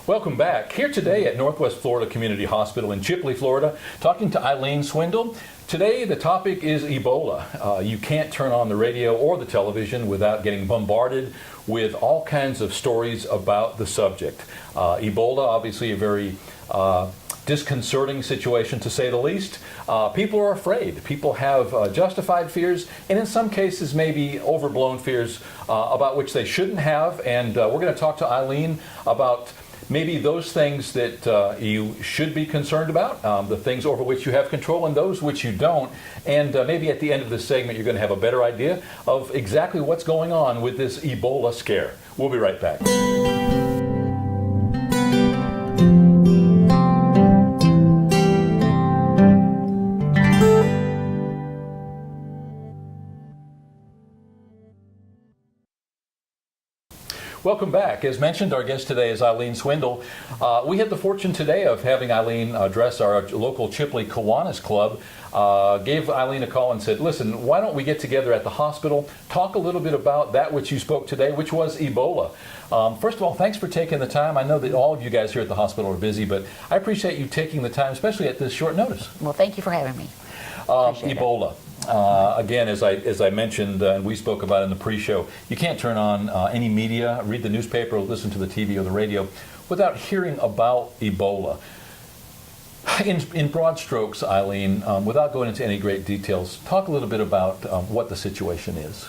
Welcome back. Here today at Northwest Florida Community Hospital in Chipley, Florida, talking to Eileen Swindle. Today the topic is Ebola. You can't turn on the radio or the television without getting bombarded with all kinds of stories about the subject. Ebola, obviously a very disconcerting situation to say the least. People are afraid. People have justified fears, and in some cases maybe overblown fears about which they shouldn't have. And we're going to talk to Eileen about maybe those things that you should be concerned about, the things over which you have control and those which you don't. And maybe at the end of this segment you're going to have a better idea of exactly what's going on with this Ebola scare. We'll be right back. Welcome back. As mentioned, our guest today is Eileen Swindle. We had the fortune today of having Eileen address our local Chipley Kiwanis Club. Gave Eileen a call and said, listen, why don't we get together at the hospital, talk a little bit about that which you spoke today, which was Ebola. First of all, thanks for taking the time. I know that all of you guys here at the hospital are busy, but I appreciate you taking the time, especially at this short notice. Well, thank you for having me. Ebola. Again, as I mentioned, and we spoke about in the pre-show, you can't turn on any media, read the newspaper, or listen to the TV or the radio without hearing about Ebola. In broad strokes, Eileen, without going into any great details, talk a little bit about what the situation is.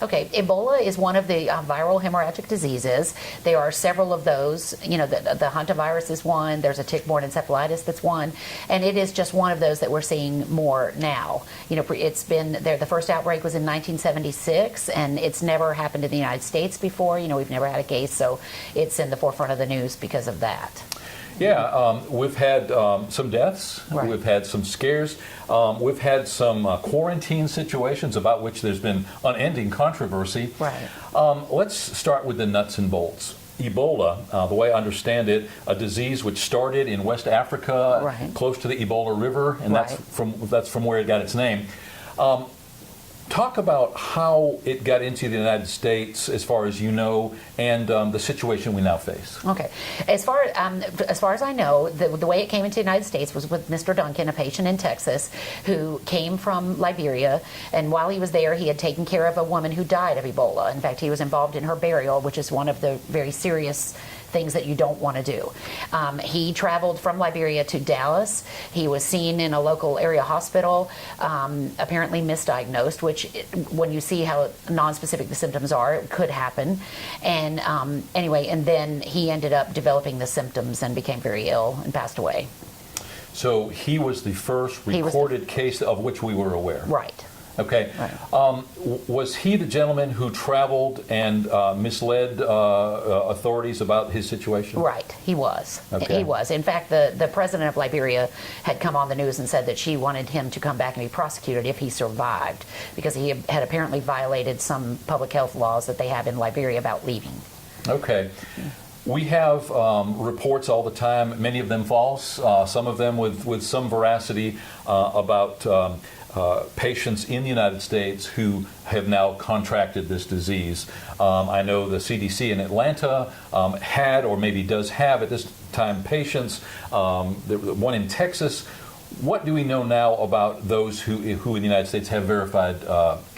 Okay, Ebola is one of the viral hemorrhagic diseases. There are several of those. You know, the hantavirus is one. There's a tick-borne encephalitis that's one, and it is just one of those that we're seeing more now. You know, it's been there. The first outbreak was in 1976, and it's never happened in the United States before. You know, we've never had a case, so it's in the forefront of the news because of that. Yeah, we've had some deaths, right. We've had some scares, we've had some quarantine situations about which there's been unending controversy. Right. Let's start with the nuts and bolts. Ebola, the way I understand it, a disease which started in West Africa, right, close to the Ebola River, and right, that's from where it got its name. Talk about how it got into the United States, as far as you know, and the situation we now face. Okay. As far as I know, the way it came into the United States was with Mr. Duncan, a patient in Texas, who came from Liberia, and while he was there, he had taken care of a woman who died of Ebola. In fact, he was involved in her burial, which is one of the very serious things that you don't want to do. He traveled from Liberia to Dallas. He was seen in a local area hospital, apparently misdiagnosed, which when you see how nonspecific the symptoms are, it could happen. And anyway, and then he ended up developing the symptoms and became very ill and passed away. So he was the first recorded case of which we were aware. Right. Okay. Right. Was he the gentleman who traveled and misled authorities about his situation? Right, he was. Okay. He was. In fact, the president of Liberia had come on the news and said that she wanted him to come back and be prosecuted if he survived, because he had apparently violated some public health laws that they have in Liberia about leaving. Okay. We have reports all the time, many of them false, some of them with some veracity, about patients in the United States who have now contracted this disease. I know the CDC in Atlanta had, or maybe does have at this time, patients. One in Texas. What do we know now about those who in the United States have verified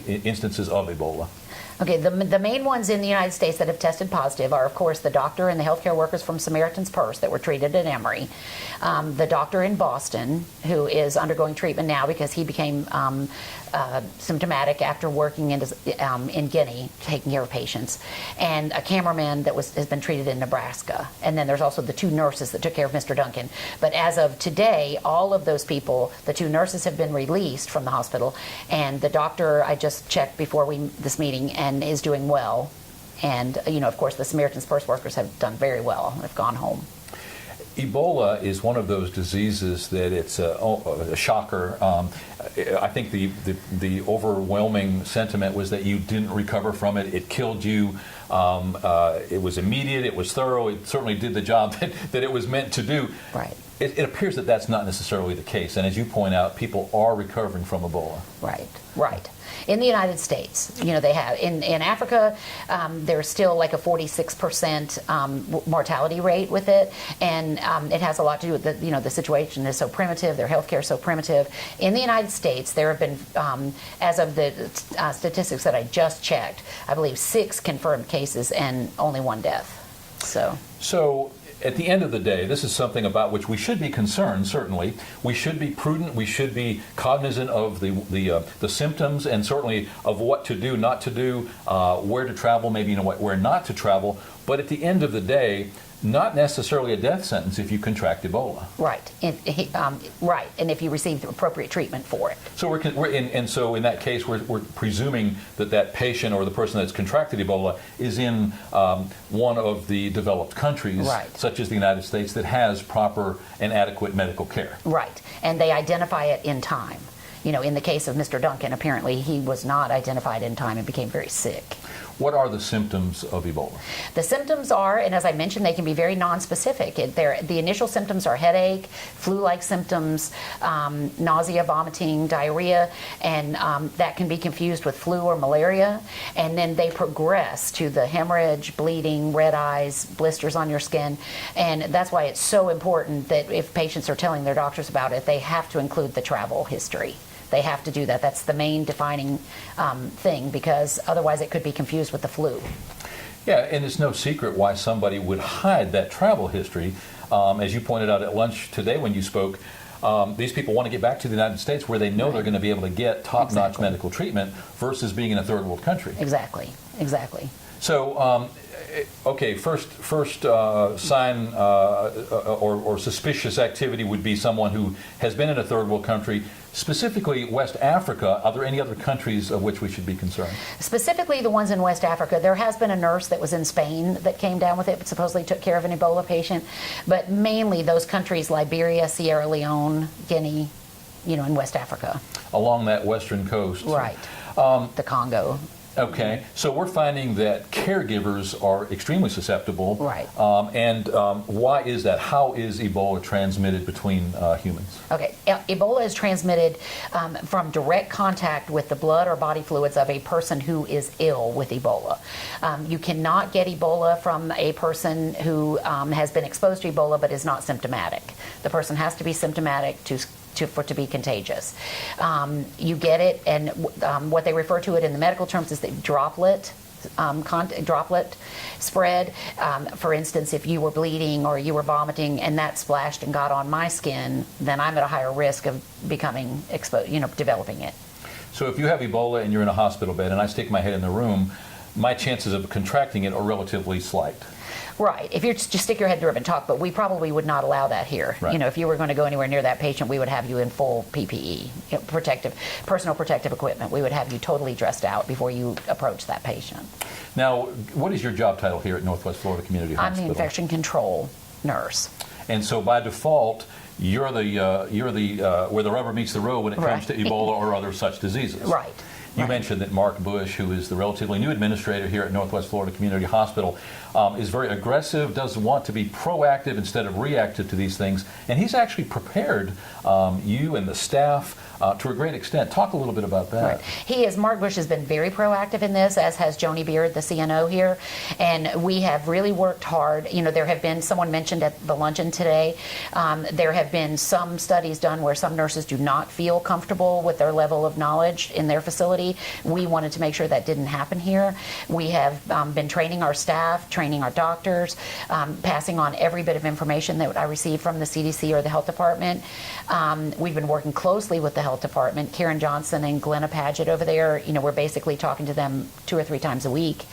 instances of Ebola? Okay, the main ones in the United States that have tested positive are, of course, the doctor and the healthcare workers from Samaritan's Purse that were treated at Emory. The doctor in Boston, who is undergoing treatment now because he became symptomatic after working in Guinea, taking care of patients, and a cameraman that has been treated in Nebraska. And then there's also the two nurses that took care of Mr. Duncan. But as of today, all of those people, the two nurses have been released from the hospital, and the doctor, I just checked before this meeting, and is doing well. And, you know, of course, the Samaritan's Purse workers have done very well, have gone home. Ebola is one of those diseases that it's a shocker. I think the overwhelming sentiment was that you didn't recover from it. It killed you. It was immediate. It was thorough. It certainly did the job that it was meant to do. Right. It appears that that's not necessarily the case. And as you point out, people are recovering from Ebola. Right. Right. In the United States, they have. In Africa, there's still like a 46% mortality rate with it, and it has a lot to do with the situation is so primitive, their healthcare is so primitive. In the United States, there have been, as of the statistics that I just checked, I believe 6 confirmed cases and only 1 death. So at the end of the day, this is something about which we should be concerned, certainly. We should be prudent. We should be cognizant of the symptoms and certainly of what to do, not to do, where to travel, maybe where not to travel. But at the end of the day, not necessarily a death sentence if you contract Ebola. Right, right, and if you receive the appropriate treatment for it. So so in that case, we're presuming that patient or the person that's contracted Ebola is in one of the developed countries, right, such as the United States, that has proper and adequate medical care. Right, and they identify it in time. In the case of Mr. Duncan, apparently he was not identified in time and became very sick. What are the symptoms of Ebola? The symptoms are, and as I mentioned, they can be very nonspecific. The initial symptoms are headache, flu-like symptoms, nausea, vomiting, diarrhea, and that can be confused with flu or malaria. And then they progress to the hemorrhage, bleeding, red eyes, blisters on your skin. And that's why it's so important that if patients are telling their doctors about it, they have to include the travel history. They have to do that. That's the main defining thing, because otherwise it could be confused with the flu. Yeah, and it's no secret why somebody would hide that travel history. As you pointed out at lunch today when you spoke, these people want to get back to the United States where they know they're going to be able to get top-notch medical treatment versus being in a third world country. Exactly. So, okay, first sign or suspicious activity would be someone who has been in a third world country, specifically West Africa. Are there any other countries of which we should be concerned? Specifically the ones in West Africa. There has been a nurse that was in Spain that came down with it, but supposedly took care of an Ebola patient. But mainly those countries, Liberia, Sierra Leone, Guinea, in West Africa. Along that western coast. Right. The Congo. Okay, so we're finding that caregivers are extremely susceptible. Right. And why is that? How is Ebola transmitted between humans? Okay, Ebola is transmitted from direct contact with the blood or body fluids of a person who is ill with Ebola. You cannot get Ebola from a person who has been exposed to Ebola but is not symptomatic. The person has to be symptomatic for it to be contagious. You get it, and what they refer to it in the medical terms is the droplet spread. For instance, if you were bleeding or you were vomiting and that splashed and got on my skin, then I'm at a higher risk of becoming exposed, developing it. So if you have Ebola and you're in a hospital bed and I stick my head in the room, my chances of contracting it are relatively slight. Right. If you just stick your head in the room and talk, but we probably would not allow that here. Right. If you were going to go anywhere near that patient, we would have you in full PPE, personal protective equipment. We would have you totally dressed out before you approach that patient. Now, what is your job title here at Northwest Florida Community Hospital? I'm the infection control nurse. And so by default, you're the where the rubber meets the road when it comes to Ebola or other such diseases. Right. You mentioned that Mark Bush, who is the relatively new administrator here at Northwest Florida Community Hospital, is very aggressive, does want to be proactive instead of reactive to these things, and he's actually prepared you and the staff to a great extent. Talk a little bit about that. Right. Mark Bush has been very proactive in this, as has Joni Beard, the CNO here, and we have really worked hard. There have been, someone mentioned at the luncheon today, there have been some studies done where some nurses do not feel comfortable with their level of knowledge in their facility. We wanted to make sure that didn't happen here. We have been training our staff, training our doctors, passing on every bit of information that I received from the CDC or the health department. We've been working closely with the health department. Karen Johnson and Glenna Paget over there, we're basically talking to them 2 or 3 times a week,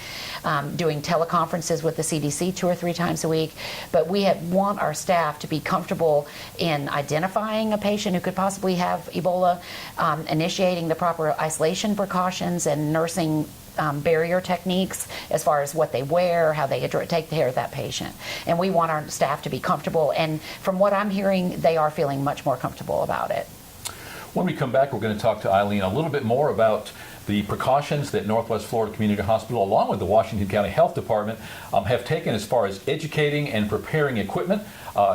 doing teleconferences with the CDC 2 or 3 times a week. But we want our staff to be comfortable in identifying a patient who could possibly have Ebola, initiating the proper isolation precautions and nursing barrier techniques as far as what they wear, how they take care of that patient. And we want our staff to be comfortable. And from what I'm hearing, they are feeling much more comfortable about it. When we come back, we're going to talk to Eileen a little bit more about the precautions that Northwest Florida Community Hospital, along with the Washington County Health Department, have taken as far as educating and preparing equipment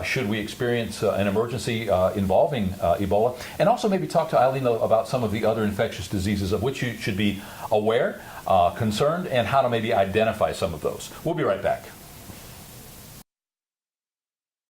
should we experience an emergency involving Ebola, and also maybe talk to Eileen about some of the other infectious diseases of which you should be aware, concerned, and how to maybe identify some of those. We'll be right back.